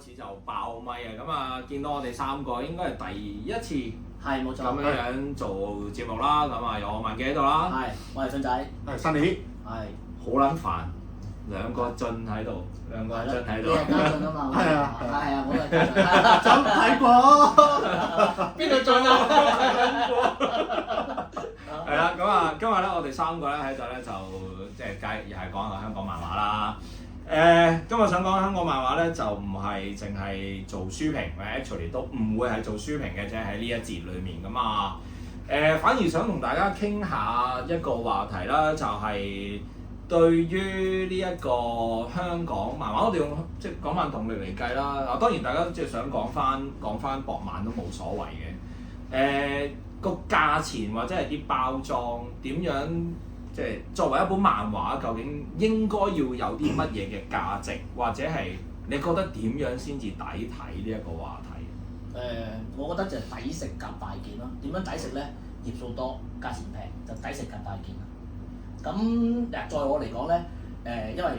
開始就爆咪啊！咁啊，見到我哋三個應該係第一次係冇錯，咁樣做節目啦。咁啊，有我文記喺度啦。係，我係俊仔。係新年。係。好撚煩，兩個俊喺度，兩個俊喺度。你係家俊啊嘛？係啊，我係家俊。就睇過。邊個俊啊？係啦，咁啊，今日咧我哋三個咧喺度咧就即係又係講下香港漫畫啦。今日想講香港漫畫咧，就唔係淨係做書評，或者 actually 都唔會係做書評嘅啫，喺呢一節裡面咁啊。反而想同大家傾下一個話題啦，就係、對於呢一個香港漫畫，我哋用即係港漫動力嚟計啦。嗱，當然大家即係想講翻博漫都冇所謂嘅。個價錢或者係啲包裝點樣，即係作為一本漫畫，究竟應該要有啲乜嘢嘅價值，或者係你覺得點樣先至抵睇呢一個話題？我覺得就係抵食夾大件咯。點樣抵食咧？頁數多，價錢平，就抵食夾大件啦。咁在我嚟講咧，因為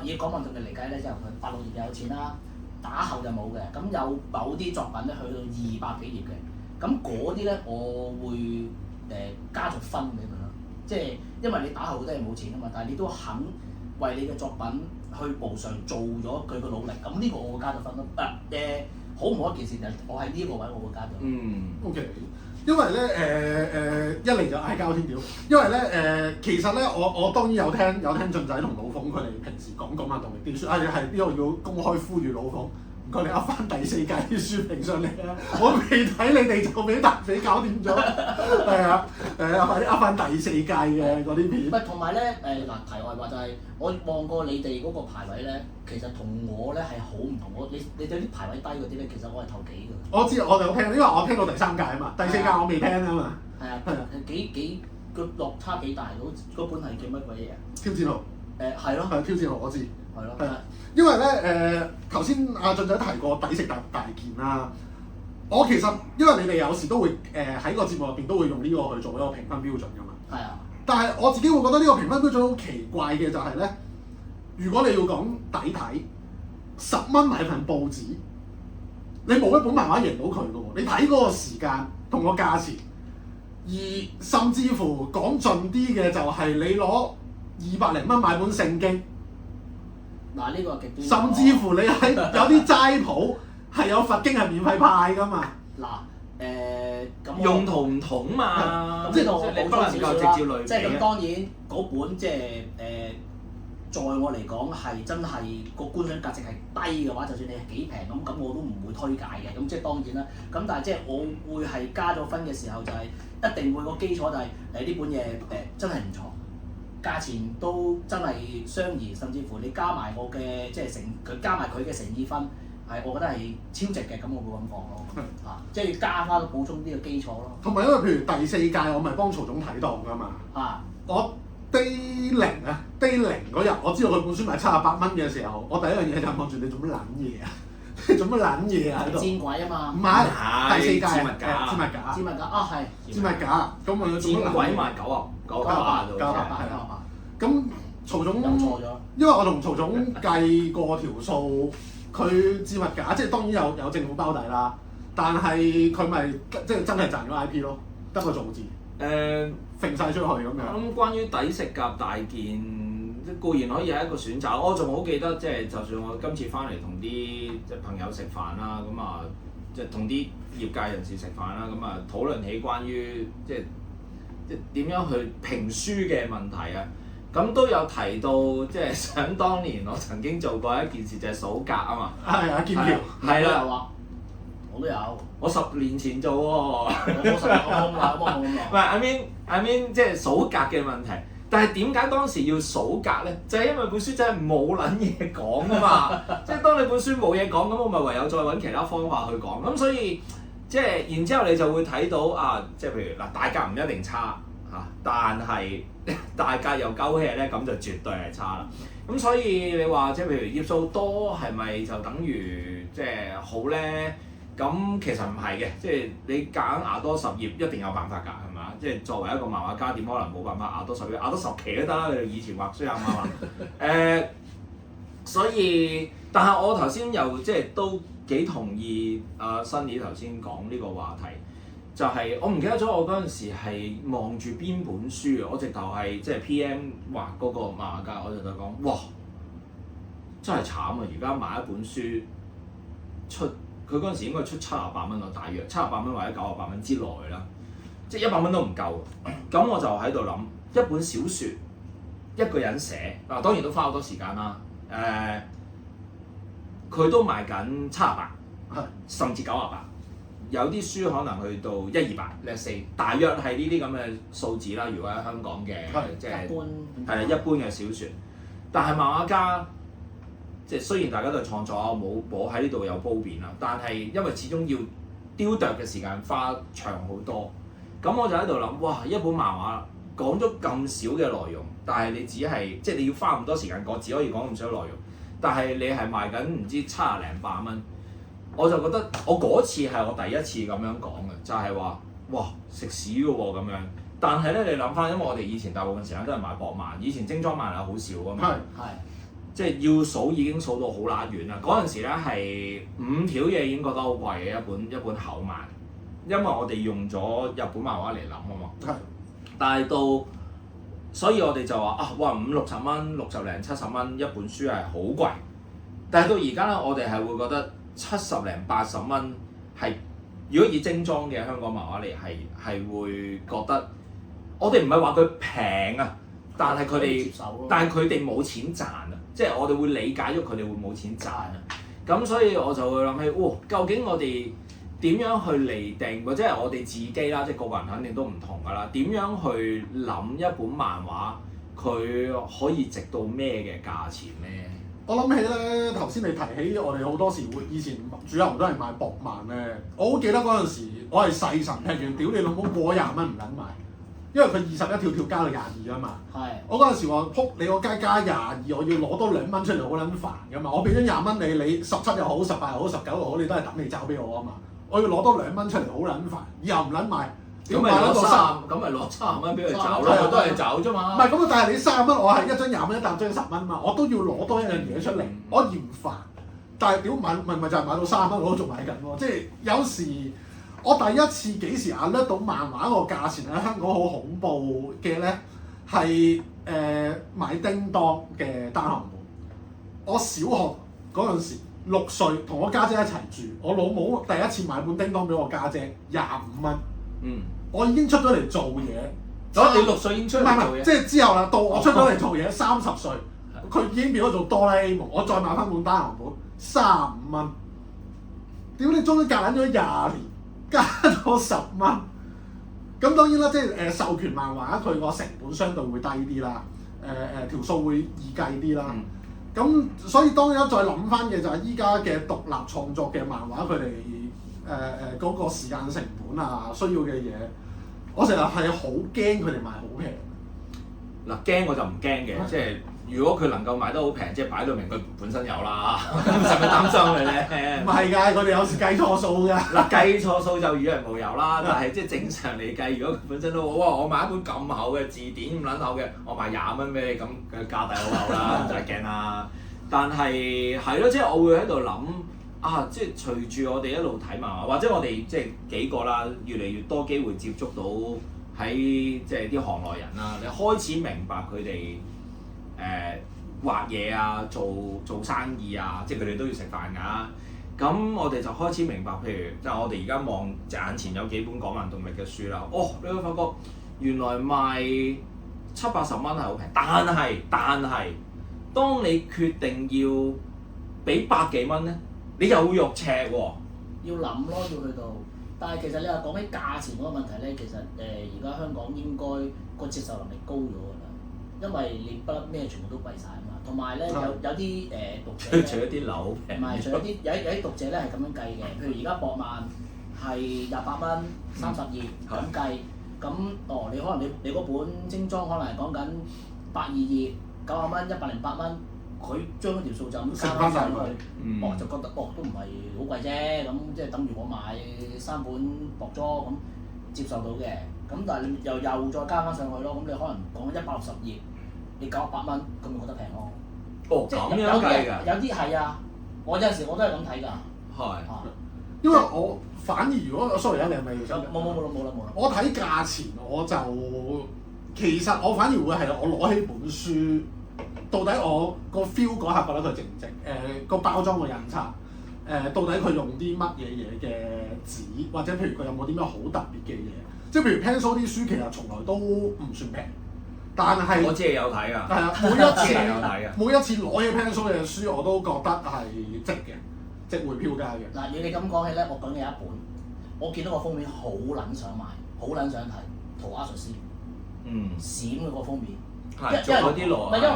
以港漫動力嚟計咧，就佢8、6頁有錢啦，打後就冇嘅。咁有某啲作品咧去到200幾頁嘅。咁嗰啲咧，我會加咗分俾佢咯，即係因為你打後都係冇錢啊嘛，但係你都肯為你嘅作品去補償做咗佢個努力，咁呢個我會加咗分咯。好唔好一件事就我喺呢個位我會加咗。OK， 因為咧一嚟就嗌交添屌，因為咧其實咧我當然有聽俊仔同老馮佢哋平時講港漫動力啲書，係呢度要公開呼籲老馮。佢哋噏翻第4屆啲書評上嚟啦，我未睇你哋就俾大匪搞掂咗，係啊，快啲噏翻第4屆嘅嗰啲片。唔係同埋咧題外話就係我望過你哋嗰個排位咧，其實同我咧係好唔同。你對啲排位低嗰啲咧，其實我係頭幾㗎。我知我哋有聽，因為我聽到第3屆啊嘛，第4屆我未聽啊嘛。係啊，幾個落差幾大嗰本係叫乜鬼嘢啊？挑戰號。係咯。係挑戰號，我知。係咯。因為咧頭先阿俊仔提過抵食大件啦，我其實因為你哋有時都會喺個節目入邊都會用呢個去做一個評分標準㗎嘛。係啊。但係我自己會覺得呢個評分標準好奇怪嘅就係咧，如果你要講抵睇，10蚊買份報紙，你冇一本漫畫贏到佢㗎喎。你睇嗰個時間同個價錢，而甚至乎講盡啲嘅就係你攞200零蚊買本聖經。嗱，呢個極端。甚至乎你喺有啲齋鋪係有佛經係免費派㗎嘛？嗱，咁用途唔同嘛，即係你不能夠直接類比。即係咁當然嗰本即係在我嚟講係真係個觀賞價值係低嘅話，就算你係幾平咁我都唔會推介嘅。咁即係當然啦。咁但係即係我會係加咗分嘅時候就係一定會個基礎就係呢本嘢真係唔錯。價錢都真係相宜，甚至乎你加埋我嘅即係佢加埋佢嘅誠意分，係我覺得係超值嘅，咁我會咁講咯。即係加翻補充啲嘅基礎咯。同埋因為譬如第4屆我咪幫曹總睇檔㗎嘛。我 Day 0嗰日，我知道佢本書賣78蚊嘅時候，我第一樣嘢就望住你做乜撚嘢啊？你做乜撚嘢啊喺度？戰鬼啊嘛。唔係第4屆戰物價。戰物價啊係。戰物價，咁我做乜撚嘢？戰鬼賣98咁曹總有錯咗，因為我同曹總計過條數，佢置物價即係當然有政府包底啦，但係佢咪即係真係賺咗 IP 咯，得個造字，揈晒出去咁樣。咁關於抵食夾大件，固然可以係一個選擇。我仲好記得，即係就算我今次翻嚟同啲即係朋友食飯啦，咁啊即係同啲業界人士食飯啦，咁啊討論起關於即係點樣去評書嘅問題啊。咁都有提到，即係想當年我曾經做過一件事，就係數格啊嘛。係啊，劍橋。係啦。我都有。我10年前做喎。我冇。唔係，I mean 即係數格嘅問題。但係點解當時要數格咧？就係因為本書真係冇撚嘢講啊嘛。即係當你本書冇嘢講，咁我咪唯有再揾其他方法去講。咁所以即係然之後你就會睇到啊，即係譬如嗱，大格唔一定差。但係大家又鳩氣咧，咁就絕對係差啦。咁所以你話即係譬如頁數多係咪就等於即係好咧？咁其實唔係嘅，即係你夾硬壓多10頁一定有辦法㗎，係咪啊？即係作為一個漫畫家，點可能冇辦法壓多10頁？壓多10期都得啦。你以前畫書啊嘛。所以但係我頭先又即係都幾同意阿Sunny頭先講呢個話題，就係、我唔記得咗我嗰陣時係望住邊本書啊！我直頭係即係 PM 畫嗰個漫畫家，我就同佢講：哇，真係慘啊！而家買一本書出，佢嗰陣時應該出78蚊咯，大約78蚊或者98蚊之內啦，即係100蚊都唔夠。咁我就喺度諗，一本小説一個人寫嗱，當然都花好多時間啦。佢都賣緊78，甚至98，有啲書可能去到120-140，大約係呢啲咁嘅數字啦。如果喺香港嘅即係一般嘅小説，但係漫畫家即係雖然大家都係創作，冇喺呢度有褒貶啦，但係因為始終要雕琢嘅時間花長好多，咁我就喺度諗，哇！一本漫畫講咗咁少嘅內容，但係你只係即係你要花咁多時間講，只可以講咁少內容。但係你係賣緊唔知70零80蚊，我就覺得我嗰次係我第一次咁樣講嘅，就係話哇食屎嘅喎咁樣。但係咧你諗翻，因為我哋以前大部分時間都係買博漫，以前精裝漫係好少㗎嘛，即係要數已經數到好乸遠啦。嗰陣時咧係5條嘢已經覺得好貴嘅一本厚漫，因為我哋用咗日本漫畫嚟諗啊嘛。但係到所以我哋就話啊，哇50-60蚊、60零70蚊一本書係好貴，但係到而家咧，我哋係會覺得70零80蚊係，如果以精裝嘅香港漫畫嚟係會覺得，我哋唔係話佢平啊，但係佢哋冇錢賺啊，即係我哋會理解咗佢哋會冇錢賺啊，咁所以我就會諗起，究竟我哋點樣去釐定，或者係我哋自己啦，即係個個人肯定都唔同㗎啦。點樣去諗一本漫畫，佢可以值到咩嘅價錢咧？我諗起咧，頭先你提起我哋好多時會以前主流都係買博漫咧。我好記得嗰陣時，我係細神劈完屌你老母過20蚊唔撚買，因為佢21條加到22啊嘛。係。我嗰陣時話撲你個街加22，我要攞多2蚊出嚟好撚煩㗎嘛。我俾咗20蚊你17又好18又好19又好，你都係等你找俾我啊嘛。我要攞多2蚊出嚟好撚煩，又唔撚買，點買得到咁咪攞30蚊俾佢找咯，我都係找啫嘛。唔係咁啊，但係你30蚊，我係一張20蚊，一沓張10蚊嘛，我都要攞多一樣嘢出嚟，我嫌煩。但係屌買咪就係買到30蚊，我都仲買緊喎。即係有時我第一次幾時眼得到漫畫個價錢喺香港好恐怖嘅咧，係買叮當嘅單行本。我小學嗰陣時6歲，同我家姐一齊住，我老母第一次買本叮當俾我家姐，25蚊。我已經出咗嚟做嘢。你6歲已經出嚟做嘢？即係之後啦，到我出咗嚟做嘢，30歲，佢已經變咗做哆啦 A 夢。我再買翻本單行本，35蚊。屌你中間隔撚咗20年，加咗10蚊。咁當然啦，即係授權漫畫佢個成本相對會低啲啦，條數會易計啲啦。咁所以當然再諗翻嘅就係依家嘅獨立創作嘅漫畫，佢哋嗰個時間成本啊，需要嘅嘢，我成日係好驚佢哋賣好平。嗱，驚我就唔驚嘅，即係如果佢能夠賣得好平，即係擺到明佢本身有啦，使唔使擔心佢咧？唔係㗎，佢哋有時計錯數㗎。嗱，計錯數就與人無尤啦，但係即係正常嚟計，如果佢本身都哇，我買一本咁厚嘅字典咁撚厚嘅，我賣20蚊俾你，咁佢價底好厚啦，唔使驚啦。但係係咯，即係我會喺度諗啊，即係隨住我哋一路睇漫畫，或者我哋即係幾個啦，越嚟越多機會接觸到喺即係啲行內人啦，你開始明白佢哋畫嘢啊，做生意啊，即係佢哋都要食飯㗎。咁我哋就開始明白，譬如即係我哋而家望眼前有幾本港漫動力嘅書啦，你會發覺原來賣70-80蚊係好平，但係當你決定要俾100幾蚊咧，你又會肉赤喎。要諗咯，要去到。但係其實你話講起價錢嗰個問題咧，其實而家香港應該個接受能力高咗㗎啦，因為你不嬲咩全部都貴晒啊嘛。同埋咧有啲讀者除咗啲樓平，唔係除咗啲有啲讀者咧係咁樣計嘅，譬如而家博漫係28蚊32咁計，咁你可能你嗰本精裝可能係講緊822 90蚊108蚊，佢將嗰條數就咁加翻上去，就覺得都唔係好貴啫，咁即係等於我買3本薄裝咁接受到嘅，咁但係你又再加翻上去咯，咁你可能講160頁，你98蚊，咁咪覺得平咯。咁樣計㗎？有啲係啊，我有陣時我都係咁睇㗎。係。因為我反而如果 sorry 啊，你係咪要冇啦。我睇價錢我就其實我反而會係我攞起本書，到底我個 feel 嗰下覺得佢值唔值？個包裝個印刷，到底佢用啲乜嘢嘅紙，或者譬如佢有冇啲咩好特別嘅嘢？即係譬如 Pencil 啲書其實從來都唔算平，但係我知你有睇㗎。係啊，每一次攞起 Pencil 嘅書我都覺得係值嘅，值回票價嘅。嗱，你咁講起咧，我講嘅有一本，我見到個封面好撚想買，好撚想睇，塗鴉術師。閃嘅個封面。係做嗰啲羅。唔係因為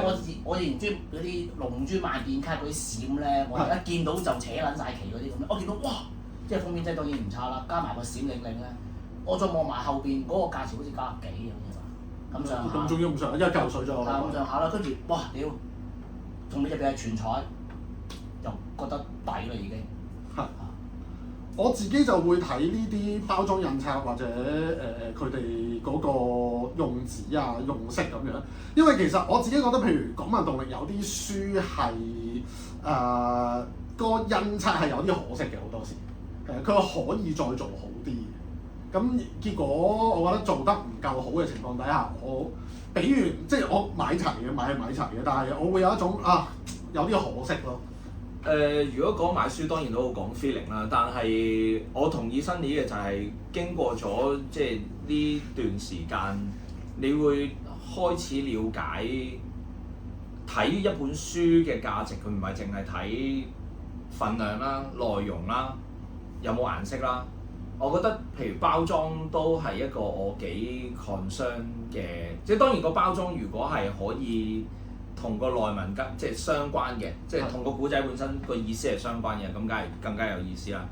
我連珠嗰啲龍珠萬劍卡嗰啲閃咧，我一見到就扯撚晒旗嗰啲咁樣，我見到哇，即係封面真係當然唔差啦，加埋個閃靈靈咧，我再望埋後邊嗰個價錢好似90幾咁上下。咁仲要咁上下，一嚿水咗。係咁上下啦，跟住哇屌，仲要入邊係全彩，就覺得抵啦已經。係。我自己就會睇呢啲包裝印刷或者佢哋嗰個用紙啊用色咁樣，因為其實我自己覺得，譬如港漫動力有啲書係個印刷係有啲可惜嘅，好多時佢可以再做好啲。咁結果我覺得做得唔夠好嘅情況底下，我比如即係我買齊嘅，但係我會有一種有啲可惜咯。如果講買書當然都好講 feeling 啦，但係我同意新年嘅就係經過咗即係呢段時間，你會開始了解睇一本書嘅價值，佢唔係淨係睇份量啦、內容啦、有冇顏色啦。我覺得譬如包裝都係一個我幾 concern 嘅，即係當然個包裝如果係可以同個內文即係相關嘅，即係同個古仔本身個意思係相關嘅，咁梗係更加有意思啦。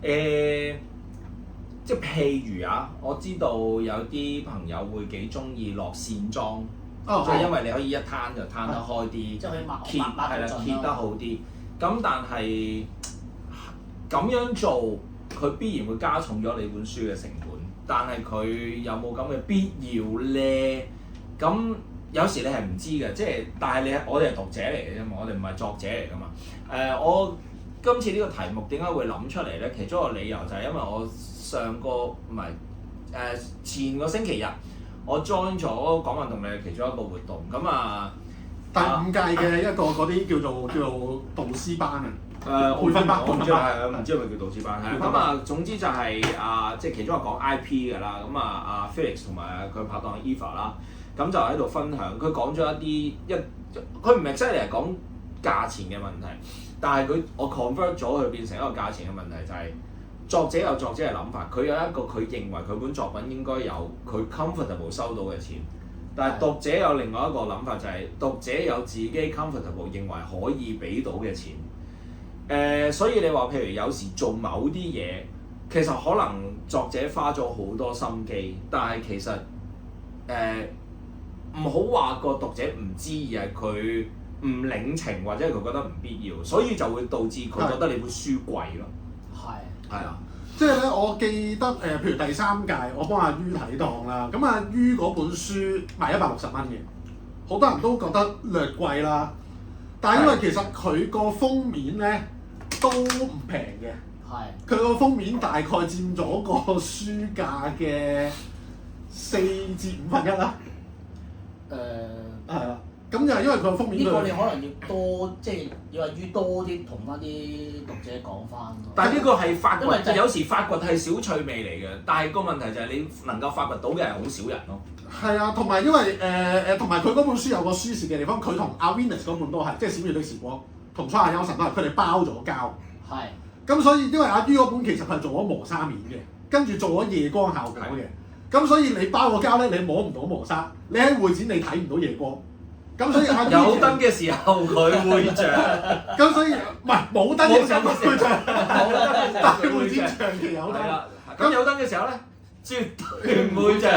即係譬如我知道有啲朋友會幾中意落線裝，即係因為你可以一攤就攤得開啲，即係可以揭係啦，揭得好啲。咁但係咁樣做，佢必然會加重咗你本書嘅成本。但係佢有冇咁嘅必要咧？咁有時你係唔知嘅，即係但係我哋係讀者嚟嘅啫嘛，我哋唔係作者嚟噶嘛。我今次呢個題目點解會諗出嚟咧？其中一個理由就係因為我前個星期日我 join 咗港漫動力嘅其中一個活動，咁第5屆嘅一個嗰啲叫做導師班啊。培訓班，我唔知係咪叫導師班。咁總之就係即係其中一個講 IP 嘅啦。咁Felix 同埋佢拍檔 Eva 啦，咁就喺度分享。佢講咗佢唔係真係講價錢嘅問題，但係我 convert 咗佢變成一個價錢嘅問題，就係作者有作者嘅諗法，佢有一個佢認為佢本作品應該有佢 comfortable 收到嘅錢，但係讀者有另外一個諗法，就係讀者有自己 comfortable 認為可以俾到嘅錢。所以你話譬如有時做某啲嘢，其實可能作者花咗好多心機，但係其實唔好話個讀者唔知，而係佢唔領情，或者佢覺得唔必要，所以就會導致佢覺得你本書貴咯。係啊，即係咧，我記得譬如第3屆我幫阿於睇檔啦，咁阿於嗰本書賣160蚊嘅，好多人都覺得略貴啦。但係因為其實佢個封面咧都唔平嘅，佢個封面大概佔咗個書價嘅4至1/5啦。係啦，咁就係因為佢個封面。呢個你可能要多，即係要話於多啲同翻啲讀者講翻。但係呢個係發掘，有時發掘係小趣味嚟嘅，但係個問題就係你能夠發掘到嘅係好少人咯。係啊，同埋因為同埋佢嗰本書有個書時嘅地方，佢同阿 Venus 嗰本都係，即係閃耀的時光同初夏優神都係，佢哋包咗膠。係。咁所以因為阿於嗰本其實係做咗磨砂面嘅，跟住做咗夜光效果嘅。咁所以你包個膠咧，你摸唔到磨砂，你喺會展你睇唔到夜光。咁所以阿於有燈嘅時候佢會着。咁所以唔係冇燈嘅時候佢會着，但係會展長期有燈。咁有燈嘅時候咧？絕對唔會啫。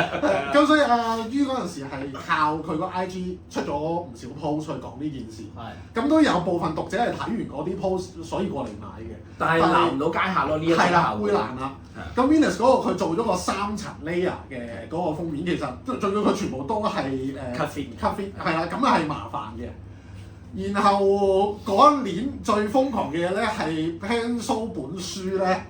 咁所以阿於嗰陣時係靠佢個 IG 出咗唔少 post 去講呢件事。咁都有部分讀者係睇完嗰啲 post， 所以過嚟買嘅。但係攔唔到街客咯，呢一個係啦，會攔啦。咁 Venus 嗰個佢做咗個3層 layer 嘅嗰個封面，其實仲要佢全部都係cut fit 係啦，咁係麻煩嘅。然後嗰一年最瘋狂嘅嘢咧係 Hanso 本書咧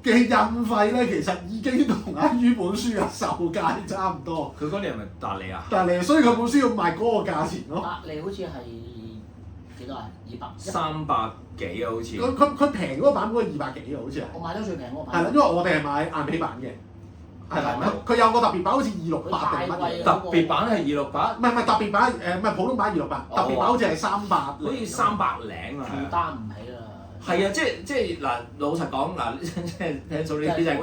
嘅印費咧，其實已經同阿於本書嘅售價差唔多。佢嗰年係咪達利啊？但係所以佢本書要賣嗰個價錢咯。你好似係幾多啊？300幾啊，好似。佢平嗰個版本係200幾啊，好似係。我買咗最平嗰個版。係啦，因為我哋係買硬皮版嘅。係啦，佢有個特別版，好似268定乜嘢？特別版係268？唔係特別版，唔係普通版268，特別版好似係300。好似300零啊！負擔唔起啦。係啊，即係嗱，老實講嗱，即係聽數呢啲就係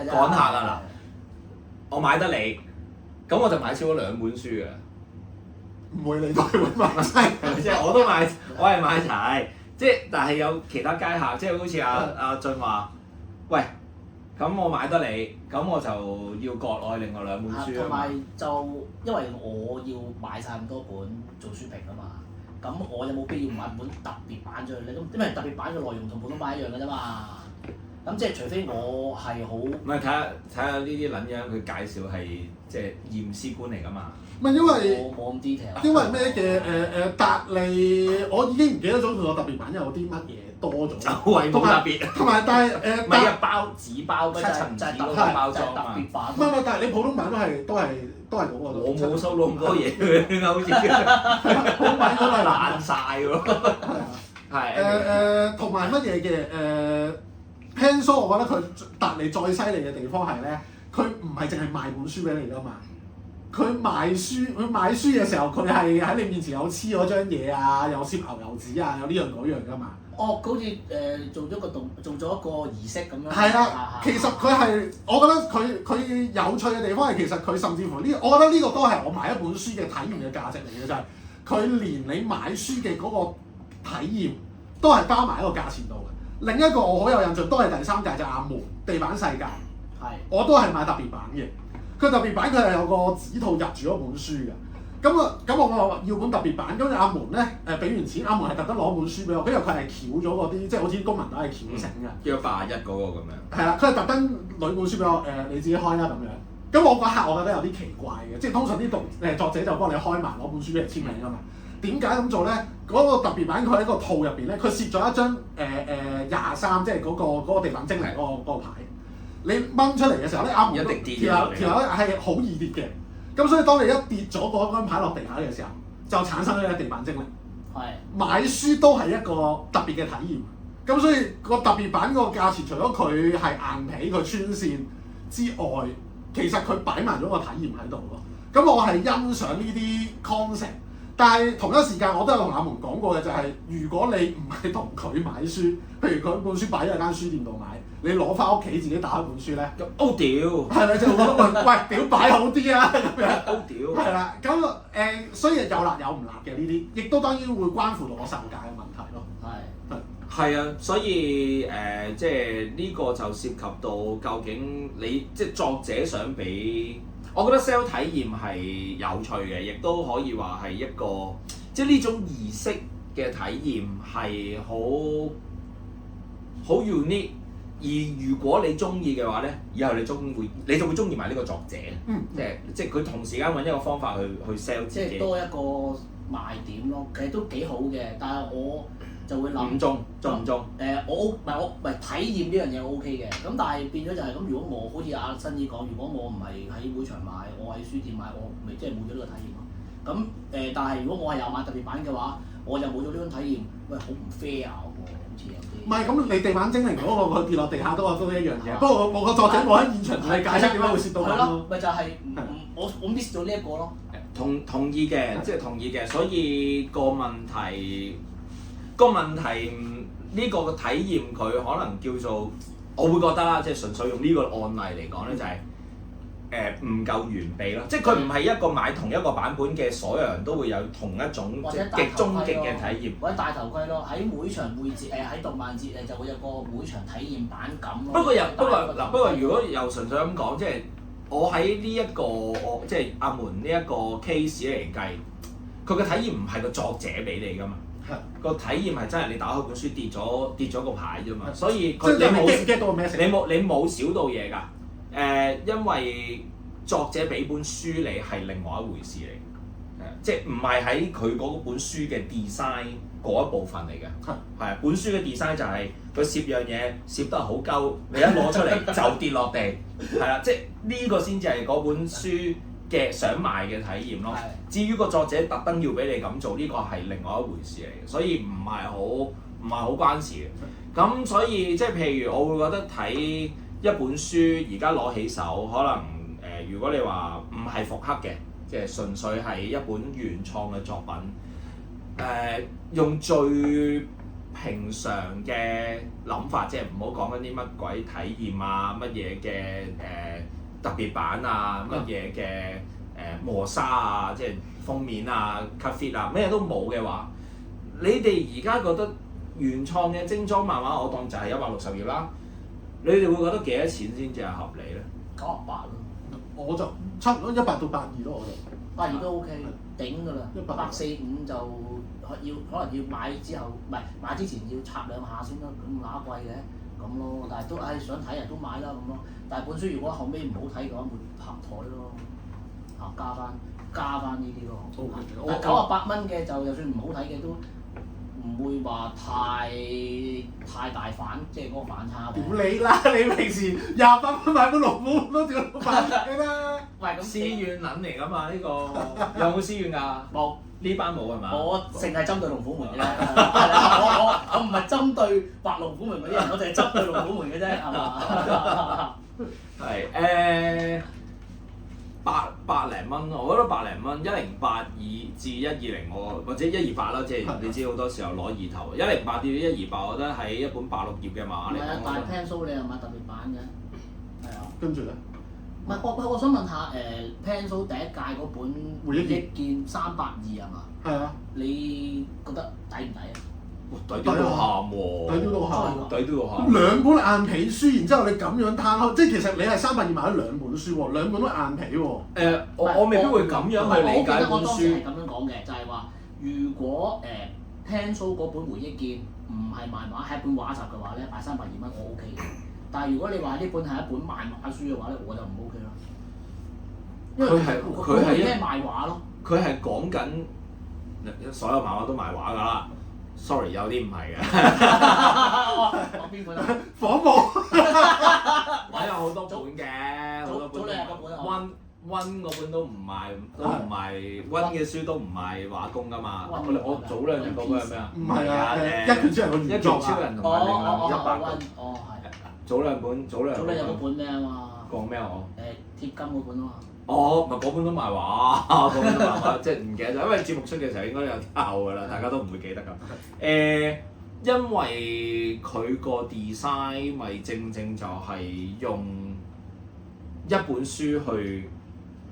趕客啊嗱。我買得你，咁我就買少咗2本書嘅。唔會你都係會買齊，即係我都買，我係買齊。即係但係有其他街客，即係好似阿俊話，喂。咁我買得你，咁我就要國內另外2本書同埋就因為我要買晒咁多本做書評啊嘛，咁我有冇必要買本特別版出去咧？因為特別版嘅內容同普通版一樣嘅啫嘛。咁即係除非我係好唔係睇下呢啲撚樣，佢介紹係即係驗屍官嚟㗎嘛？唔係因為冇咁 detail。因為咩嘅達利，我已經唔記得咗佢個特別版有啲乜嘢多咗。就係冇特別。同埋但係唔係一包紙包7層紙嗰個包裝啊嘛。唔係，但係你普通版都係嗰個。我冇收到咁多嘢嘅，好似普通版都係爛晒喎。係。同埋乜嘢嘅Hanso，我覺得佢達利再犀利嘅地方係咧，佢唔係淨係賣本書俾你㗎嘛。佢買書嘅時候，佢係喺你面前有黐嗰張嘢啊，有攝牛油紙啊，有呢樣嗰樣㗎嘛。哦，好似做咗個儀式咁樣。係啦，其實佢係，我覺得佢有趣嘅地方係其實佢甚至乎我覺得呢個都係我買一本書嘅體驗嘅價值嚟嘅，就係佢連你買書嘅嗰個體驗都係包埋喺個價錢度嘅。另一個我好有印象都係第3屆就阿門地板世界，我都係買特別版嘅。佢特別版佢係有個紙套入住嗰本書嘅。咁我話要本特別版，咁阿門咧俾完錢，阿門係特登攞本書俾我，因為佢係翹咗嗰啲，即係好似公民都係翹繩嘅。叫81嗰個咁樣。係啦，佢係特登攞本書俾我，你自己開啦咁樣。咁我嗰刻我覺得有啲奇怪嘅，即係通常啲作者就幫你開埋攞本書俾人簽名㗎嘛。點解咁做咧？嗰個特別版佢喺個套入邊咧，佢攝咗一張23，即係嗰個地板精靈嗰個牌。你掹出嚟嘅時候咧，阿門條友係好易跌嘅。咁所以當你一跌咗嗰張牌落地下嘅時候，就產生咗一地板精靈。買書都係一個特別嘅體驗。咁所以個特別版個價錢，除咗佢係硬皮佢穿線之外，其實佢擺埋咗個體驗喺度咯。咁我係欣賞呢啲 concept。但係同一時間，我都有同阿門講過嘅，就係如果你唔係同佢買書，譬如佢本書擺喺間書店度買，你攞翻屋企自己打開本書咧，咁屌，係咪即係我覺得喂屌擺好啲啊咁樣，屌，係啦，咁所以有辣有唔辣嘅呢啲，亦都當然會關乎到我售價嘅問題咯。係啊，所以即係呢個就涉及到究竟你即係作者想俾。我覺得 sell 體驗係有趣嘅，亦都可以話係一個即係呢種儀式嘅體驗係好 unique。而如果你中意嘅話咧，以後你就會中意埋呢個作者。即係佢同時間揾一個方法去 sell 自己。即係多一個賣點咯，其實都幾好嘅，但係我就會諗中唔中？我體驗呢樣嘢 O K 嘅，咁但係變咗就係咁。如果我好似阿新姨講，如果我唔係喺會場買，我喺書店買，我咪即係冇咗呢個體驗咯。咁但係如果我係有買特別版嘅話，我就冇咗呢種體驗，喂，好唔 fair 喎，好似有啲。唔係咁，你地板精靈嗰個佢跌落地下都一樣嘢。不過我個作者冇喺現場同你解釋點解會蝕到咁咯。咪就係我 miss 咗呢一個咯。同意嘅，即係同意嘅，所以個問題呢個嘅體驗佢可能叫做，我會覺得啦，即係純粹用呢個案例嚟講咧，就係唔夠完備咯，即係佢唔係一個買同一個版本嘅所有人都會有同一種即係極終極嘅體驗，或者戴頭盔咯，喺每場會節喺動漫節就會有個每場體驗版咁咯。不過如果又純粹咁講，即係我喺呢一個即係阿門呢一個 case 嚟計，佢嘅體驗唔係個作者俾你㗎嘛。個體驗係真係你打開本書跌咗個牌啫嘛，所以你冇少到嘢㗎。因為作者俾本書你係另外一回事嚟。即係唔係喺佢嗰本書嘅 design 嗰一部分嚟嘅。係啊，本書嘅 design 就係佢攝樣嘢攝得好鳩，你一攞出嚟就跌落地，係啦，即係呢個先至係嗰本書嘅想賣嘅體驗咯。至於個作者特登要俾你咁做，呢個係另外一回事嚟嘅，所以唔係好關事嘅。咁所以即係譬如我會覺得睇一本書而家攞起手，可能如果你話唔係復刻嘅，即係純粹係一本原創嘅作品，用最平常嘅諗法，即係唔好講緊啲乜鬼體驗啊，乜嘢嘅特別版啊，乜嘢嘅磨砂啊，即係封面啊、cut fit 啊，咩都冇嘅話，你哋而家覺得原創嘅精裝漫畫，我當就係160頁啦，你哋會覺得幾多錢先至係合理咧？98咯，我就差唔多100到120咯，我就。82都 OK，頂㗎啦。145就可能要買之後，唔係買之前要插兩下先啦，咁乸貴嘅咁咯。但係都想睇人都買啦咁咯。但係本書如果後尾唔好睇嘅話，會拍台咯，加翻呢啲咯。但係98蚊嘅就算唔好睇嘅都唔會話太大反，即係嗰個反差。屌你啦！你平時28蚊買本龍虎都屌老闆嘅啦。喂，咁私怨撚嚟㗎嘛？呢個有冇私怨㗎？冇，呢班冇係嘛？我淨係針對龍虎門嘅啫。我唔係針對白龍虎門嗰啲人，我淨係針對龍虎門嘅啫，係嘛？係百零蚊，我覺得百零蚊1082至120或者128啦，即係你知好多時候攞意頭108到128，我覺得喺一本86頁嘅漫畫嚟講。唔係啊，但係 Pencil 你又買特別版嘅，係啊。跟住咧，唔係我想問下Pencil 第一屆嗰本回憶劍382係嘛？係啊。你覺得抵唔抵啊？抵到喊喎！抵到喊，抵到喊。兩本硬皮書，然之後你咁樣攤開，即係其實你係300頁買咗兩本書喎，兩本都硬皮喎。我未必會咁樣去理解本我當時係書。咁樣講嘅，就係話如果Pencil 嗰本回憶劍唔係漫畫，係一本畫集嘅話咧，賣320蚊我 OK 嘅。但係如果你話呢本係一本漫畫書嘅話咧，我就唔 OK 咯。因為佢係咩賣畫咯？佢係講緊所有漫畫都賣畫㗎啦。Sorry， 有啲唔係嘅。我邊本啊？火舞。我有好多本嘅，好多本。早兩日嗰本啊。温嗰本都唔賣温嘅書都唔賣畫工㗎嘛。我早兩日嗰本係咩啊？唔係啊，一拳超人個原作啊。一拳超人同埋另外100個。哦，係。早兩日嗰本咩啊嘛？講咩啊我？貼金嗰本啊嘛。哦，唔係嗰本都賣畫，嗰本都賣畫，即係唔記得咗，因為節目出嘅時候應該有抄㗎啦，大家都唔會記得㗎。因為佢個 design 咪正就係用一本書去，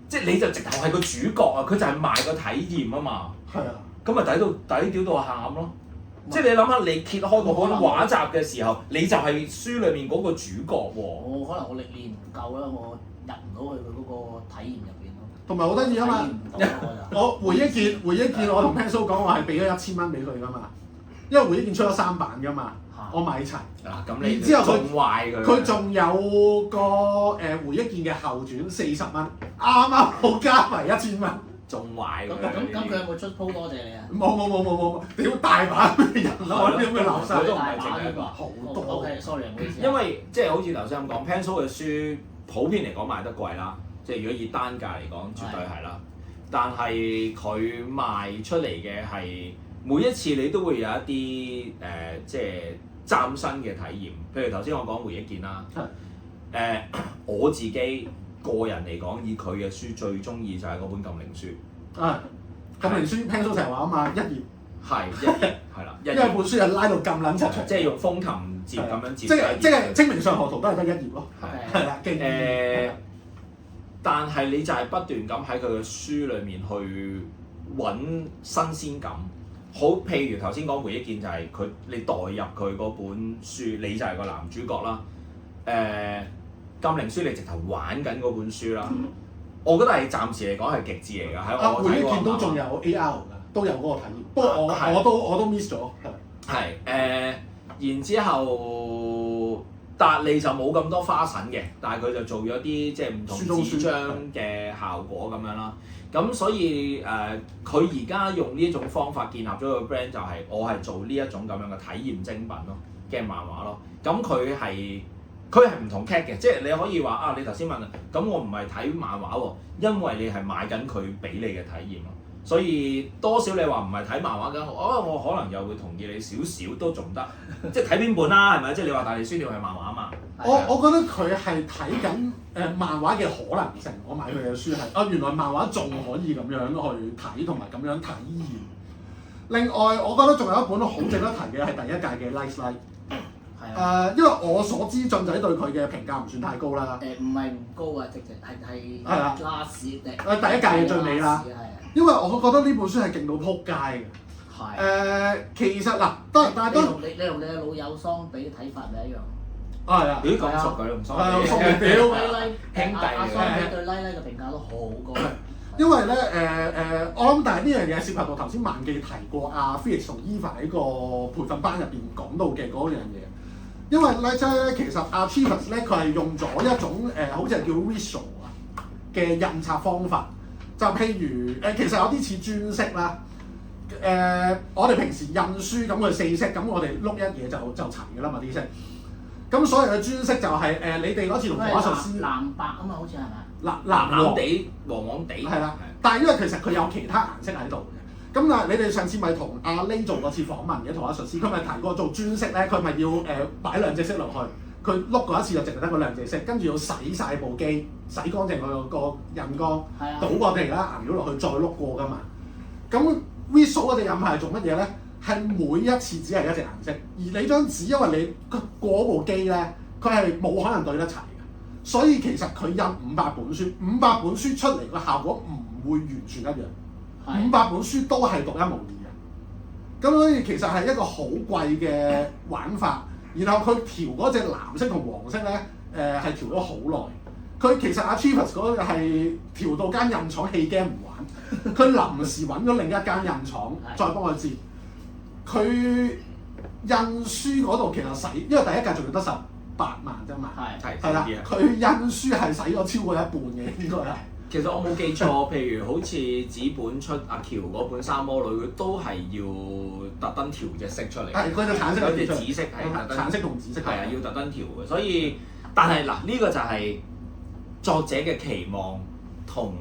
即係你就直頭係個主角啊，佢就係賣個體驗啊嘛。係啊。咁咪抵屌到喊咯！即係你諗下，你揭開嗰本畫集嘅時候，你就係書裡面嗰個主角喎。可能我歷練唔夠啦，我入唔到去佢嗰個體驗入邊咯。同埋好得意啊嘛！我回憶劍，我同 Pencil 講，我係俾咗1000蚊俾佢噶嘛，因為回憶劍出咗3版噶嘛，我買齊。嗱咁你之後仲壞佢。佢仲有個回憶劍嘅後傳40蚊，啱啱好加埋1000蚊。仲壞佢。咁佢有冇出鋪多謝你啊？冇，屌大把人咯，啲咁嘅垃圾都唔係淨係好多。OK，sorry，唔好意思。因為即係好似頭先咁講 ，Pencil 嘅書普遍嚟講賣得貴啦，即係如果以單價嚟講，絕對係啦。但係佢賣出嚟嘅係每一次你都會有一啲即係嶄新嘅體驗。譬如頭先我講回憶劍啦，我自己個人嚟講，以佢嘅書最中意就係嗰本禁令書。禁令書 Pencil 成日話啊嘛，1頁。係1頁，係啦。因為本書係拉到咁撚長，即係用風琴摺咁樣摺。即係清明上河圖都係得1頁咯。係啦，但係你就係不斷咁喺佢嘅書裡面去揾新鮮感。好，譬如頭先講回憶劍就係你代入佢嗰本書，你就係個男主角啦。禁令書你直頭玩緊嗰本書啦。我覺得係暫時嚟講係極致嚟㗎，喺我睇回憶劍都仲有 AR 㗎，都有嗰個體驗。不過我都 miss 咗。係然之後達利就冇咁多花神嘅，但係佢就做咗啲即係唔同紙張嘅效果咁樣啦。咁所以佢而家用呢一種方法建立咗個 brand， 就係我係做呢一種咁樣嘅體驗精品咯嘅漫畫咯。咁佢係唔同 cat 嘅，即係你可以話啊，你頭先問啊，咁我唔係睇漫畫喎，因為你係買緊佢俾你嘅體驗咯。所以多少你話唔係睇漫畫嘅，我可能又會同意你少少都仲得，即係睇邊本啦，係咪？即係你話大力書條係漫畫啊嘛。我覺得佢係睇緊漫畫嘅可能性。我買佢嘅書係原來漫畫仲可以咁樣去睇同埋咁樣體驗。另外，我覺得仲有一本好值得提嘅係第一屆嘅 Light Slide。因為我所知俊仔對佢嘅評價唔算太高啦。唔係唔高啊，直情係啦 last 第一屆嘅最尾啦。因為我覺得呢本書係勁到撲街嘅。係。其實嗱，但係都你同你嘅老友桑比嘅睇法咪一樣？係啊。咦咁熟佢唔熟？係熟嘅屌。兄弟阿桑比對 Light 嘅評價都好高。因為咧我諗，但係呢樣嘢涉及到頭先萬記提過阿 Felix 同 Eva 喺個培訓班入邊講到嘅嗰樣嘢。因為 Light Slide 咧，其實阿 Chivas 咧佢係用咗一種好似係叫 visual 嘅印刷方法，就譬如其實有啲似專色啦。我哋平時印書咁佢4色，咁我哋碌一嘢就齊㗎啦嘛啲色。咁所謂嘅專色就係你哋嗰次同圖畫術師藍白啊嘛，好似係咪？藍地、黃地。係啦，但係因為其實佢有其他顏色喺度嘅。咁但係你哋上次咪同阿 Lay 做過次訪問嘅圖畫術師，佢咪提過做專色咧，佢咪要擺2隻色落去，佢碌過一次就淨係得嗰2隻色，跟住要洗晒部機，洗乾淨佢個印缸，倒過地啦顏料落去再碌過㗎嘛。咁 Visual 嗰隻印係做乜嘢咧？係每一次只係一隻顏色，而你張紙因為你嗰部機咧，佢係冇可能對得齊嘅，所以其實佢印500本書，500本書出嚟個效果唔會完全一樣。500本書都係獨一無二嘅，咁所以其實係一個好貴嘅玩法。然後佢調嗰隻藍色同黃色咧，係調咗好耐。佢其實阿 Chivas 嗰個係調到間印廠棄 game 唔玩，佢臨時揾咗另一間印廠再幫佢接。佢印書嗰度其實使，因為第一屆仲要得18萬啫嘛，係啦，佢印書係使咗超過一半嘅應該係。其實我冇記錯，譬如好似紙本出阿喬嗰本《三魔女》，佢都係要特登調隻色出嚟。係，佢隻橙色，有隻紫色係特登。橙色同紫色係啊，要特登調嘅。所以，但係嗱，呢個就係作者嘅期望同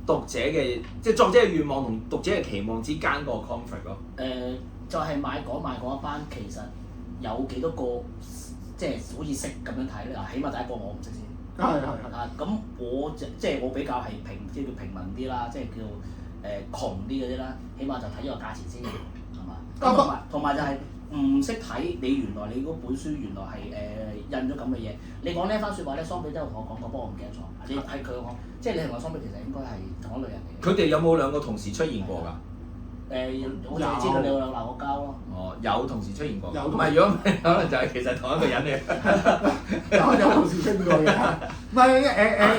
讀者嘅，即係作者嘅願望同讀者嘅期望之間個 conflict 咯。就係買嗰一班，其實有幾多個即係好似識咁樣睇咧？嗱，起碼第一個我唔識先。係。咁我即係我比較係即係叫平民啲啦，即係叫窮啲嗰啲啦，起碼就睇咗個價錢先，係嘛？同埋就係唔識睇你原來你嗰本書原來係印咗咁嘅嘢。你講呢一番説話咧，桑比都有同我講過，不過我唔記得咗。你係佢講，即係你同我桑比其實應該係同一類人嚟嘅。佢哋有冇兩個同時出現過㗎？我就係知道你有鬧過交咯。哦，有同時出現過。有。唔係，如果可能就係其實同一個人嚟。有同時出現過嘅。唔係又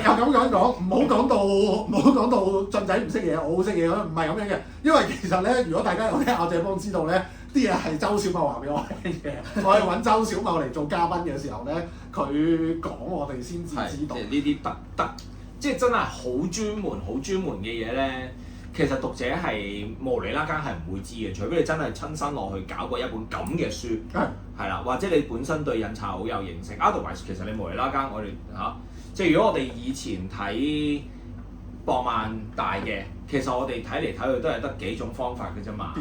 咁講，唔好講到俊仔唔識嘢，我好識嘢，唔係咁樣嘅。因為其實咧，如果大家有聽阿謝邦知道咧，啲嘢係周小茂話俾我聽嘅。我係揾周小茂嚟做嘉賓嘅時候咧，佢講我哋先至知道。即係呢啲特，即係真係好專門嘅嘢咧。其實讀者係無厘啦更係唔會知嘅，除非你真係親身落去搞過一本咁嘅書，係啦，或者你本身對印刷好有認識。Otherwise，其實你無厘啦更，我哋即係如果我哋以前睇博漫大嘅，其實我哋睇嚟睇去都係得幾種方法嘅啫嘛，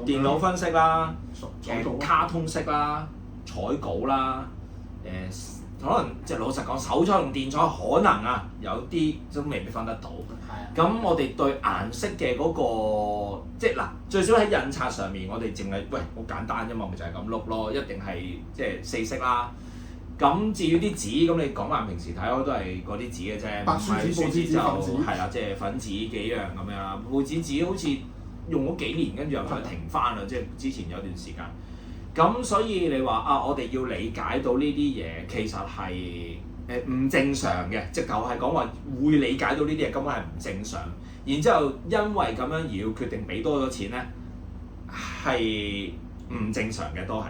電腦分析啦，卡通式啦，彩稿啦，可能即係老實講，手彩同電彩可能有啲都未必分得到。咁我哋對顏色嘅嗰個，即係嗱，最少喺印刷上面，我哋淨係好簡單啫嘛，咪就係咁碌咯，一定係即係4色啦。咁至於啲紙，咁你講埋平時睇開都係嗰啲紙嘅啫，唔係書紙就係啦，即係粉紙幾樣咁樣啦。報紙紙好似用咗幾年，跟住又再停翻啦，即係之前有段時間。咁所以你話我哋要理解到呢啲嘢，其實係唔正常嘅，直頭係講話會理解到呢啲嘢根本係唔正常。然之後因為咁樣而要決定俾多咗錢咧，係唔正常嘅都係。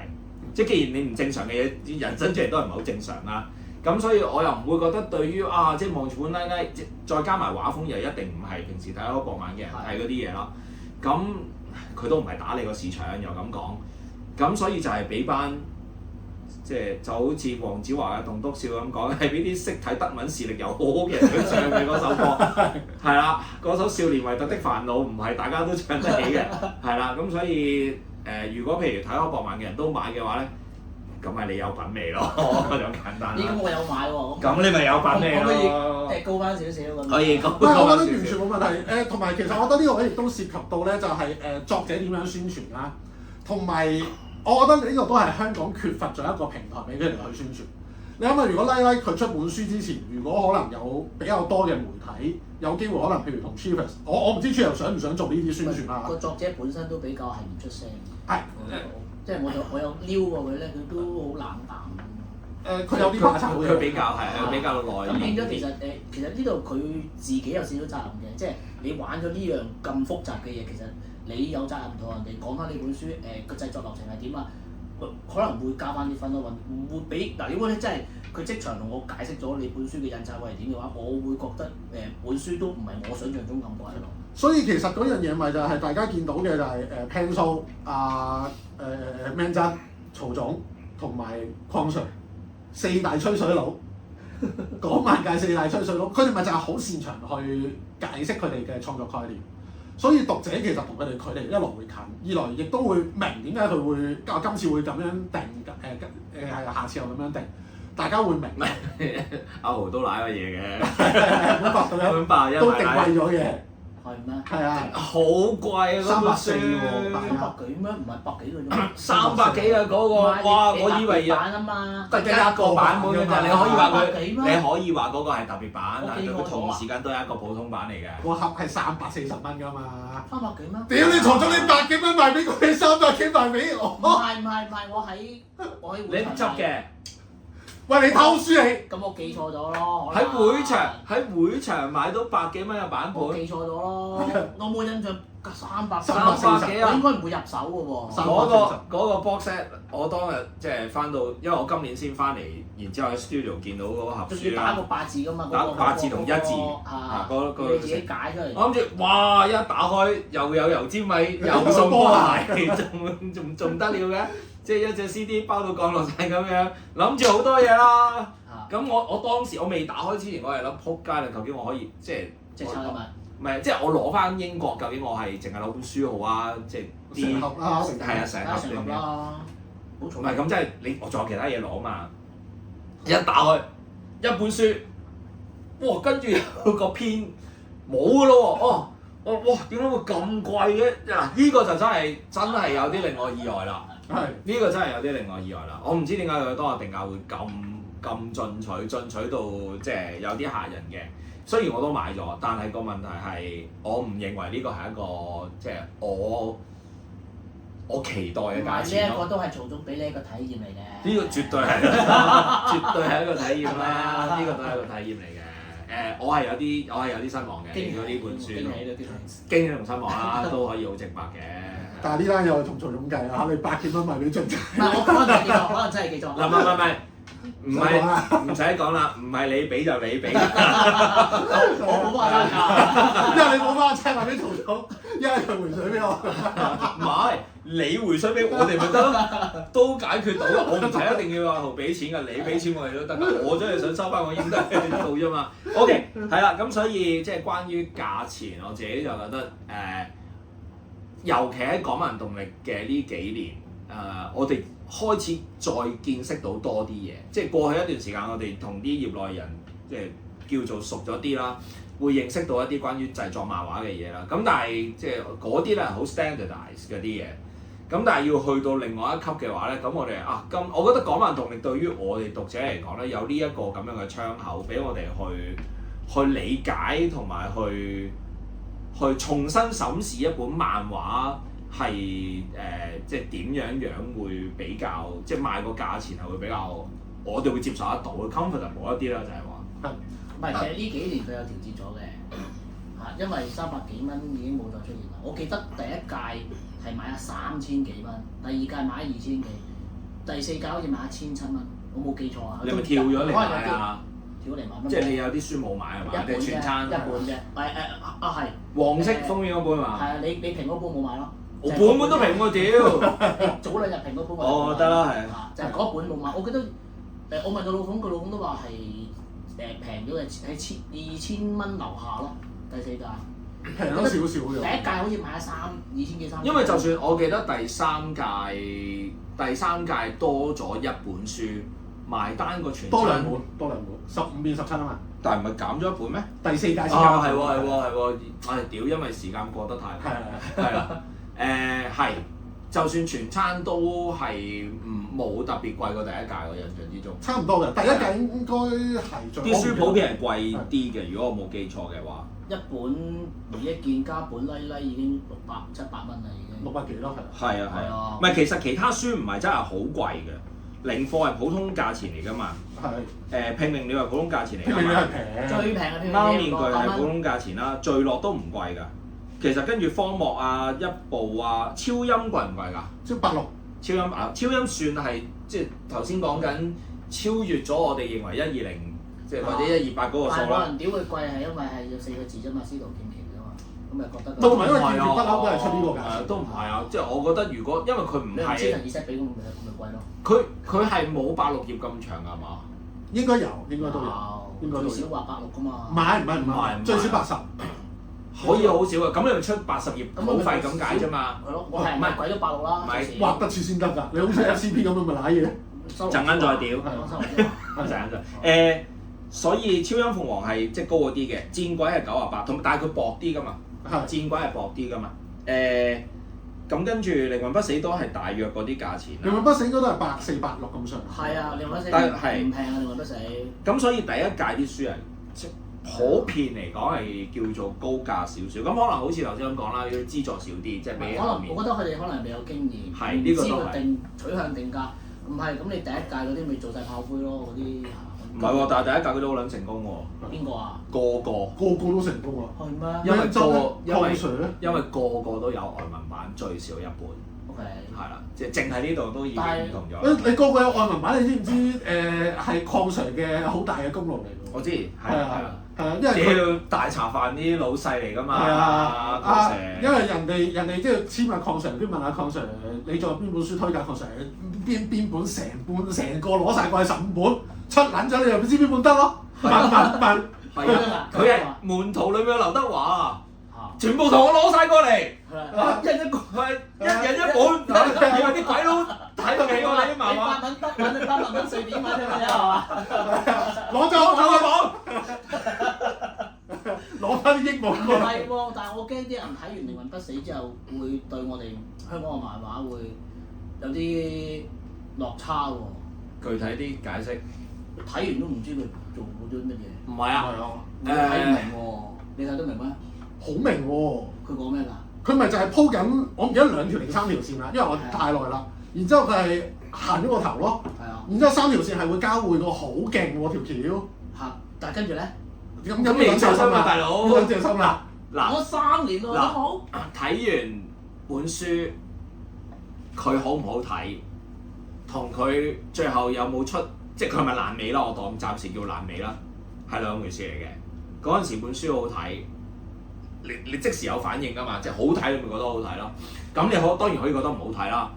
即係既然你唔正常嘅嘢，人生出嚟都係唔係好正常啦。咁所以我又唔會覺得對於即係望住本拉拉，再加埋畫風又一定唔係平時睇開博漫嘅人睇嗰啲嘢咯。咁佢都唔係打你個市場又咁講，咁所以就係俾班即係就好似黃子華嘅棟篤笑咁講，係俾啲識睇德文視力又好好嘅人去唱嘅嗰首歌，係啦，嗰首《少年維特的煩惱》唔係大家都唱得起嘅，係啦，咁所以如果譬如睇開博漫嘅人都買嘅話咧，咁係你有品味咯，就咁簡單啦。咁我有買喎。咁你咪有品味咯。即係高翻少少咁。可以高。唔係，我覺得完全冇問題。同埋其實我覺得呢個位亦都涉及到咧，就係作者點樣宣傳啦，同埋我覺得呢個都係香港缺乏咗一個平台俾佢哋去宣傳。你諗下，如果拉拉佢出本書之前，如果可能有比較多嘅媒體有機會，可能譬如同 Chivas，我唔知 Chivas 想唔想做呢啲宣傳啦。個作者本身都比較係唔出聲。係。即係我有撩過佢咧，佢都好冷淡。佢有啲怕醜嘅。佢比較係比較內斂。咁變咗其實呢度佢自己有少少責任嘅，即係你玩咗呢樣咁複雜嘅嘢，其實你有責任同人哋講翻呢本書個製作流程係點啊？可能會加翻啲分咯，唔會俾嗱。如果你真係佢即場同我解釋咗你本書嘅印刷會係點嘅話，我會覺得本書都唔係我想象中咁貴咯。所以其實嗰樣嘢咪就係大家見到嘅就係Pan Man 真、曹總同埋鄺 Sir 四大吹水佬，講萬界四大吹水佬，佢哋咪就係好擅長去解釋佢哋嘅創作概念。所以讀者其實同佢哋距離一來會近，二來亦都會明點解佢會今次會咁樣定係下次又咁樣定，大家會明。阿豪都賴咗嘢嘅，本百都定貴咗嘅。係咩？係啊，好貴啊！嗰本書300幾咩？唔係100幾嘅啫。300幾啊！嗰個哇！我以為版啊嘛，得一個版本㗎咋，你可以話佢，你咩？可以話嗰個係特別版，但係佢同時間都係一個普通版嚟嘅。個盒係340蚊㗎嘛。300幾咩？屌你藏咗你100幾蚊賣俾佢，你300幾賣俾我。唔係，我喺你執嘅。喂，你偷書你！咁我記錯咗咯。喺會場買到100幾蚊嘅版本。我記錯咗咯，我冇印象300幾啊！我應該唔會入手嘅喎。嗰個 box set，我當日即係翻到，因為我今年先翻嚟，然之後喺 studio 見到嗰個盒書啦。打個8字㗎嘛，打8字同1字，你自己解出嚟。我諗住，哇！一打開又有油尖米，又送波鞋，仲得了嘅？即係一隻 CD 包到降落晒咁樣，諗住好多嘢啦。咁我當時我未打開之前，我係諗撲街啦！究竟我可以即係抽一物？唔係，即係我攞翻英國，究竟我係淨係攞本書好啊？即係啲成盒啦，係啊，成盒啦，好重。唔係咁，即係我仲有其他嘢攞嘛？一打開一本書，哇！跟住有個篇冇㗎咯喎，哇！點解會咁貴嘅？嗱，呢個就真係有啲令我意外啦。係呢個真係有啲令我意外啦！我唔知點解佢當日定價會咁進取到即係有啲嚇人嘅。雖然我都買咗，但係個問題係我唔認為呢個係一個即係我期待嘅價錢咯。呢一個都係曹總俾你一個體驗嚟嘅。呢個絕對係，絕對係一個體驗啦！呢個都係一個體驗嚟嘅。我係有啲失望嘅，見到呢本書驚喜同失望啦，都可以好直白嘅。但係呢單又係同曹總計啊！你100幾蚊賣俾俊仔。唔係，我可能記錯，可能真係記錯。唔係，唔使講啦，唔係你俾就你俾。我冇幫佢㗎，因為你冇幫我車賣俾曹總，因為佢回水俾我。唔係，你回水俾我哋咪得咯，都解決到。我唔使一定要阿豪俾錢㗎，你俾錢我哋都得㗎。我真係想收翻我應得嘅到啫嘛。OK，係啦，咁所以即係關於價錢，我自己就覺得尤其喺港漫動力嘅呢幾年，我哋開始再見識到多啲嘢，即係過去一段時間，我哋同啲業內人即係叫做熟咗啲啦，會認識到一啲關於製作漫畫嘅嘢啦。咁但係即係嗰啲咧好 standardize 嗰啲嘢，咁但係要去到另外一級嘅話咧，咁我哋我覺得港漫動力對於我哋讀者嚟講咧，有呢一個咁樣嘅窗口，俾我哋去理解同埋去重新審視一本漫畫。係即係點樣會比較，即係賣個價錢係會比較，我哋會接受得到嘅 comfortable 一啲啦，就係話。唔係，其實呢幾年佢有調節咗嘅，因為300幾蚊已經冇再出現啦。我記得第一屆係買咗3000幾蚊，第二屆買咗2000幾，第四屆好似賣1700蚊，我冇記錯啊。你咪跳咗嚟買啊？跳嚟買。即係你有啲書冇買係嘛？定係全餐？一本啫，係。黃色封面嗰本嘛？係啊，你評嗰本冇買咯。我本都評喎屌！早兩日評嗰本哦，得啦，係。就係嗰本冇買，我記得我問個老闆，個老闆都話係平咗喺2000蚊樓下咯，第四屆。平咗少少嘅。第一屆好似買咗2000幾3000。因為就算我記得第三屆多咗一本書，埋單個全多兩本，15變17啊嘛。但係唔係減咗一本咩？第四屆先減。係喎，唉屌！因為時間過得太快。係啦。係，就算全餐都係冇特別貴過第一屆，我印象之中。差唔多嘅，第一屆應該係最。啲書普遍係貴啲嘅，如果我冇記錯嘅話。一本每一件加本已經600、700蚊啦，已經。600幾咯，係啊。唔係，其實其他書唔係真係好貴嘅，零貨係普通價錢嚟㗎嘛。係。拼命鳥係普通價錢嚟㗎嘛。拼命鳥係平。最平嘅拼命鳥。貓面具係普通價錢啦，聚樂都唔貴㗎。其實跟住荒漠啊、一步啊、超音貴唔貴㗎？超86。超音算係即係頭先講緊超越咗我哋認為120即係或者128嗰個數啦。但係冇人屌佢貴係因為係有4個字啫嘛，司徒劍橋啫嘛，咁咪覺得。都唔係因為劍橋不嬲都係出呢個價。都唔係啊，即係我覺得如果因為佢唔係。你知人2set 俾咁咪貴咯。佢係冇86頁咁長㗎嘛？應該有，應該都有。最少話86㗎嘛。唔係，最少80。可以好少嘅，咁你咪出80頁保費咁解啫嘛。係咯，我係唔係鬼都86啦？唔係畫得似先得㗎，你好似 FCP 咁樣咪揦嘢。陣間再屌。陣間再。所以超音鳳凰係即係高嗰啲嘅，戰鬼係98，但係佢薄啲㗎嘛。戰鬼係薄啲㗎嘛。咁跟住靈魂不死都係大約嗰啲價錢。靈魂不死應該都係84、86咁上。係啊，靈魂不死唔平啊，靈魂不死。咁所以第一屆啲書係普遍嚟講係叫做高價少少，咁可能好似頭先咁講啦，要資助少啲，即係比後面。我覺得佢哋可能未有經驗，唔知佢取向定價。唔係咁，你第一屆嗰啲咪做晒炮灰咯，嗰啲。唔係喎，但係第一屆佢都好撚成功喎。邊個啊？個個都成功啊！係咩？因為因為個都有外文版最少一本。OK。係啦，即係淨係呢度都已經唔同咗。你個有外文版，你知唔知係礦 Sir 嘅好大嘅功勞嚟㗎？我知，係啊。因為佢大茶飯啲老細嚟㗎嘛。因為人哋即係簽下礦 Sir，跟住問下礦 Sir，你仲有邊本書推介礦 Sir？邊本成個攞晒過去15本，出撚咗你又唔知邊本得咯？問。係啊，佢係門徒裏面嘅劉德華，全部同我攞晒過嚟，一人一個，一人一本，以為啲鬼佬睇到起我哋啲漫畫。你800蚊瑞典文啫嘛，係嘛？攞咗攞翻啲英文過嚟。唔係喎，但係我驚啲人睇完《靈魂不死》之後，會對我哋香港嘅漫畫會有啲落差喎。具體啲解釋。睇完都唔知佢做咗啲乜嘢。唔係啊，我睇唔明喎，你睇得明咩？好明喎。佢講咩㗎？佢咪就係鋪緊，我唔記得2條定3條線啦，因為我太耐啦。然之後佢係行咗個頭咯。係啊。然之後3條線係會交匯個好勁喎條橋。嚇！但係跟住咧？咁你兩隻心啦，大佬。兩隻心啦。嗱，我3年咯，都好。睇完本書，佢好唔好睇，同佢最後有冇出，即係佢係咪爛尾啦？我當暫時叫爛尾啦，係兩回事嚟嘅。嗰陣時本書好睇，你即時有反應㗎嘛？即係好睇，你咪覺得好睇咯。咁你當然可以覺得唔好睇啦。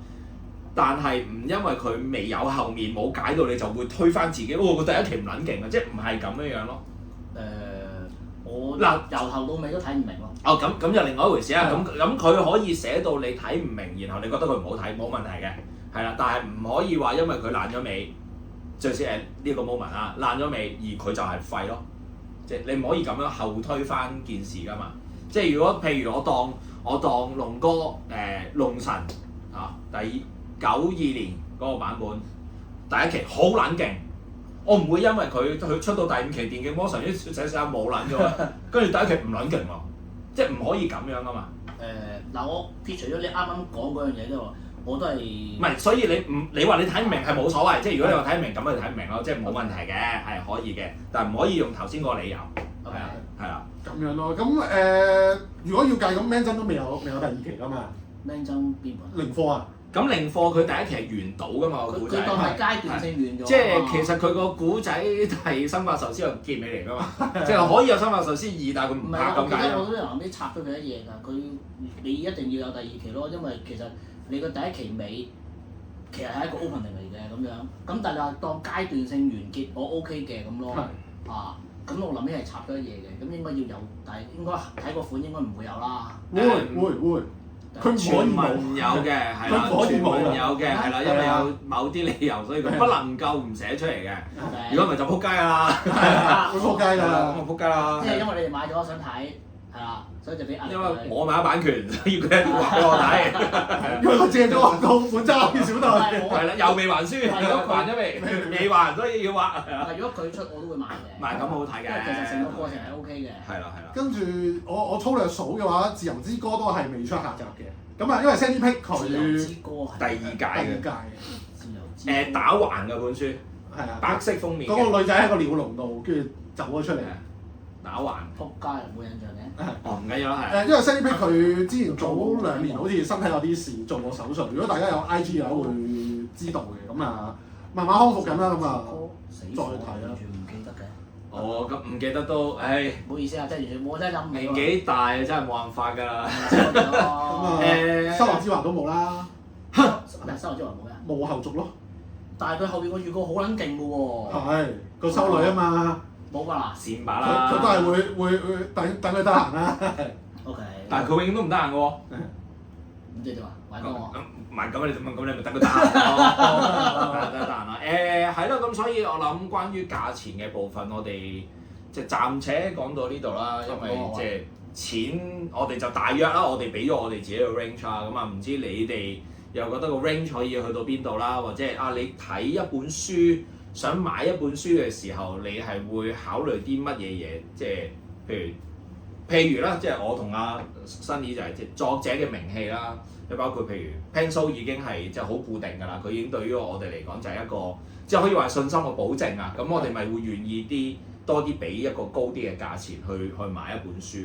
但係唔因為佢未有後面冇解到，你就會推翻自己。佢第一期唔撚勁啊，即係唔係咁樣咯？我由頭到尾都睇唔明咯。哦，咁又另外一回事啊。咁佢可以寫到你睇唔明，然後你覺得佢唔好睇，冇問題嘅，係啦。但係唔可以話因為佢爛咗尾，最少係呢個 moment 啊，爛咗尾而佢就係廢咯。即係你唔可以咁樣後推翻件事㗎嘛。即係如果譬如我當龍哥龍神啊，第92年嗰個版本第一期好撚勁。我唔會因為佢出到第5期電競魔神寫寫冇撚咗，跟住第一期唔撚勁喎，即係唔可以咁樣噶嘛。嗱，我撇除咗你啱啱講嗰樣嘢啫，我都係唔係，所以你話你睇唔明係冇所謂，即係如果你話睇唔明咁咪睇唔明咯，即係冇問題嘅，係可以嘅，但係唔可以用頭先個理由。係啊。咁樣咯，咁如果要計咁 Man 真都未有第2期㗎嘛。Man 真邊本？零科啊。咁零貨佢第一期係完到㗎嘛個古仔，佢當係階段性完咗。即係其實佢個古仔係生化壽司個結尾嚟㗎嘛，即係可以有生化壽司2，但係佢唔拍咁解我記得後尾拆咗佢一嘢㗎，你一定要有第二期咯，因為其實你個第一期尾其實係一個 opening 嚟嘅咁樣，咁但係你話當階段性完結，我 OK 嘅咁咯，咁我諗起係插咗一嘢嘅，咁應該要有，但係應該睇個款應該唔會有啦。會。佢傳聞有嘅，係啦，傳聞有嘅，係啦，因為有某啲理由，所以佢不能夠唔寫出嚟嘅。如果唔係就撲街啦，會撲街㗎啦，咁就撲街啦。即係因為你哋買咗想睇，係啦，所以就俾壓力。因為我買咗版權，所以佢一定要話俾我睇。因為佢借咗我到本真係小隊。係啦，又未還書，還咗未還，所以要還。如果佢出我都會買嘅。買咁好睇嘅。因為其實成個過程係 OK 嘅。係啦。跟住我粗略數嘅話，《自由之歌》都係未出下集嘅。咁啊，因為 Sandy Peck 佢自由之歌係第二屆嘅。自由之歌。打橫嘅本書。係啊。白色封面。嗰個女仔喺個鳥籠度，跟住走咗出嚟。打橫。撲街冇印象嘅。唔緊要啦，係。因為 Sandy Peck 佢之前早2年好似身體有啲事，做過手術。如果大家有 IG 嘅話，會知道嘅。咁啊，慢慢康復緊啦。咁啊，再睇啦。完全唔記得嘅。哦，咁唔記得都，唉。唔好意思啊，真係完全冇真係諗唔起。年紀大真係冇辦法㗎啦。咁啊，修羅之環都冇啦。咩修羅之環冇咩？冇後續咯。但係佢後邊個預告好撚勁㗎喎。係個修女啊嘛。冇㗎啦。閃把啦。佢都係會等佢得閒啦。OK。但係佢永遠都唔得閒㗎喎。咁即係點啊？玩多我。唔係咁，你咪等佢得閒咯，得閒啦。係咯，咁所以我諗關於價錢嘅部分，我哋即係暫且講到呢度啦，因為即係錢我哋就大約啦，我哋俾咗我哋自己嘅 range 啦。咁啊，唔知你哋又覺得個 range 可以去到邊度啦？或者係你睇一本書，想買一本書嘅時候，你係會考慮啲乜嘢嘢？即係譬如啦，即係我同阿Sunny就係即係作者嘅名氣啦。即包括譬如 Pen-So 已經係即係好固定㗎啦，佢已經對於我哋嚟講就係一個即係可以話信心嘅保證啊。咁我哋咪會願意多啲俾一個高啲嘅價錢去買一本書。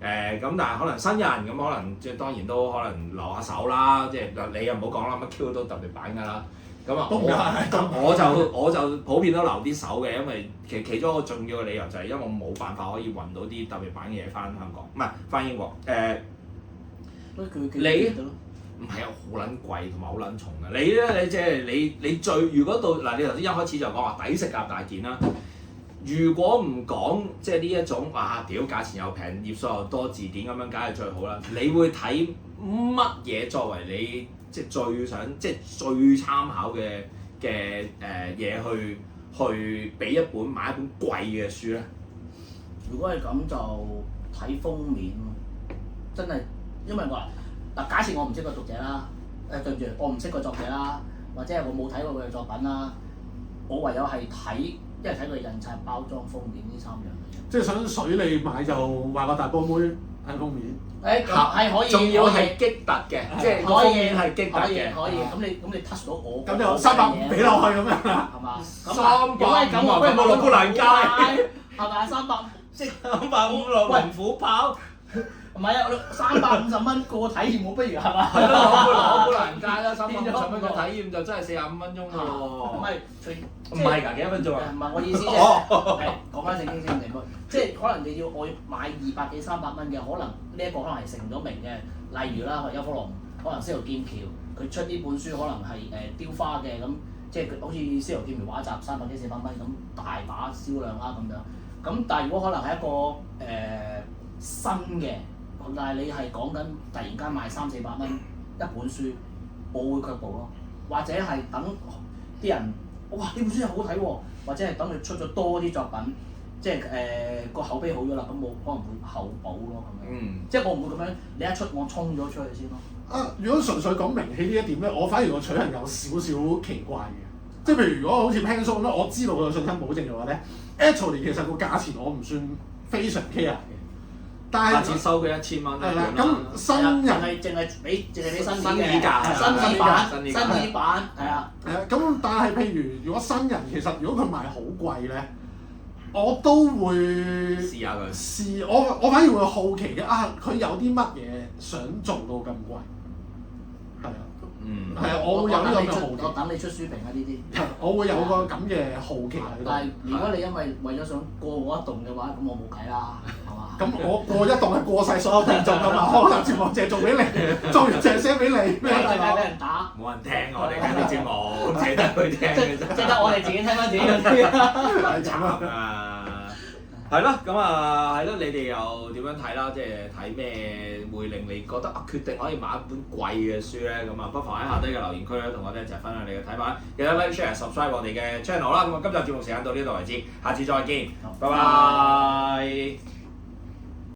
咁但係可能新人咁可能即係當然都可能留下手啦。即係你又唔好講啦，乜 Q 都特別版㗎啦。咁啊，我就普遍都留啲手嘅，因為其中一個重要嘅理由就係因為我冇辦法可以運到啲特別版嘅嘢翻香港，唔係翻英國。你唔係啊，好撚貴同埋好撚重嘅。你咧，你即係你最如果到嗱，你頭先一開始就講話抵食夾大件啦。如果唔講即係呢一種屌價錢又平，頁數又多，字典咁樣，梗係最好啦。你會睇乜嘢作為你即係最想即係最參考嘅嘢去俾買一本貴嘅書咧？如果係咁就睇封面咯，真係。因為假設我唔識個讀者啦，對唔住，我唔識個作者啦，或者係我冇睇過佢嘅作品啦，我唯有係睇，一係睇佢印刷、包裝、封面呢3樣嘅啫。即係想水你買就畫個大波妹喺封面。係可以，仲要係激突嘅，即係個封面係激突嘅。可以。咁你 touch 到我。咁就350俾落去咁樣啦。係嘛？350咁我落砵蘭街，係咪300即係350落龍虎豹。唔係啊，350蚊個體驗，我不如係嘛？係咯，攞砵蘭街啦，350蚊嘅體驗就真係45分鐘㗎喎。唔係，唔係㗎，幾多分鐘啊？唔係我意思啫。講翻正經先嚟講，即係可能我要買200幾300蚊嘅，可能呢一個可能係成咗名嘅。例如啦，邱福龍，可能司徒劍橋，佢出呢本書可能係雕花嘅咁，即係佢好似司徒劍橋畫集300幾400蚊咁，大把銷量啦咁樣。咁但係如果可能係一個新嘅。但係你係講緊突然間賣300-400蚊一本書，我會卻步咯。或者係等啲人，哇！呢本書又好睇喎，或者係等佢出咗多啲作品，即係個口碑好咗啦，咁我可能會後補咯咁樣。即係我唔會咁樣，你一出我衝咗出去先咯。如果純粹講名氣呢一點咧，我反而個取向有少少奇怪嘅。即係譬如如果好似 Pen-So 咁咧，我知道佢有信心保證嘅話咧 ，actually 其實個價錢我唔算非常 care 嘅。但係只收佢1000蚊係啦，咁新人淨係俾新意價，新意版係啊。咁但係譬如果新人其實如果佢賣好貴咧，我都會試下佢。我反而會好奇嘅佢有啲乜嘢想做到咁貴？係啊。係啊，我會有呢個咁嘅好奇。我等你出書評啊呢啲。我會有個咁嘅好奇喺度。但係如果你因為咗想過嗰一棟嘅話，咁我冇計啦，係嘛？咁我過一棟係過晒所有聽眾㗎嘛，康達節目淨係做俾你，做完淨係寫俾你，咩大佬？俾人打，冇人聽我哋嘅節目，淨得佢聽嘅啫。即係得我哋自己聽翻自己嗰啲啊！係慘啊！係咯，咁啊係咯，你哋又點樣睇啦？即係睇咩會令你覺得決定可以買一本貴嘅書咧？咁啊，不妨喺下低嘅留言區咧，同我哋一齊分享你嘅睇法。記得 like、share、subscribe 我哋嘅 channel 啦。咁啊，今集節目時間到呢度為止，下次再見，拜拜。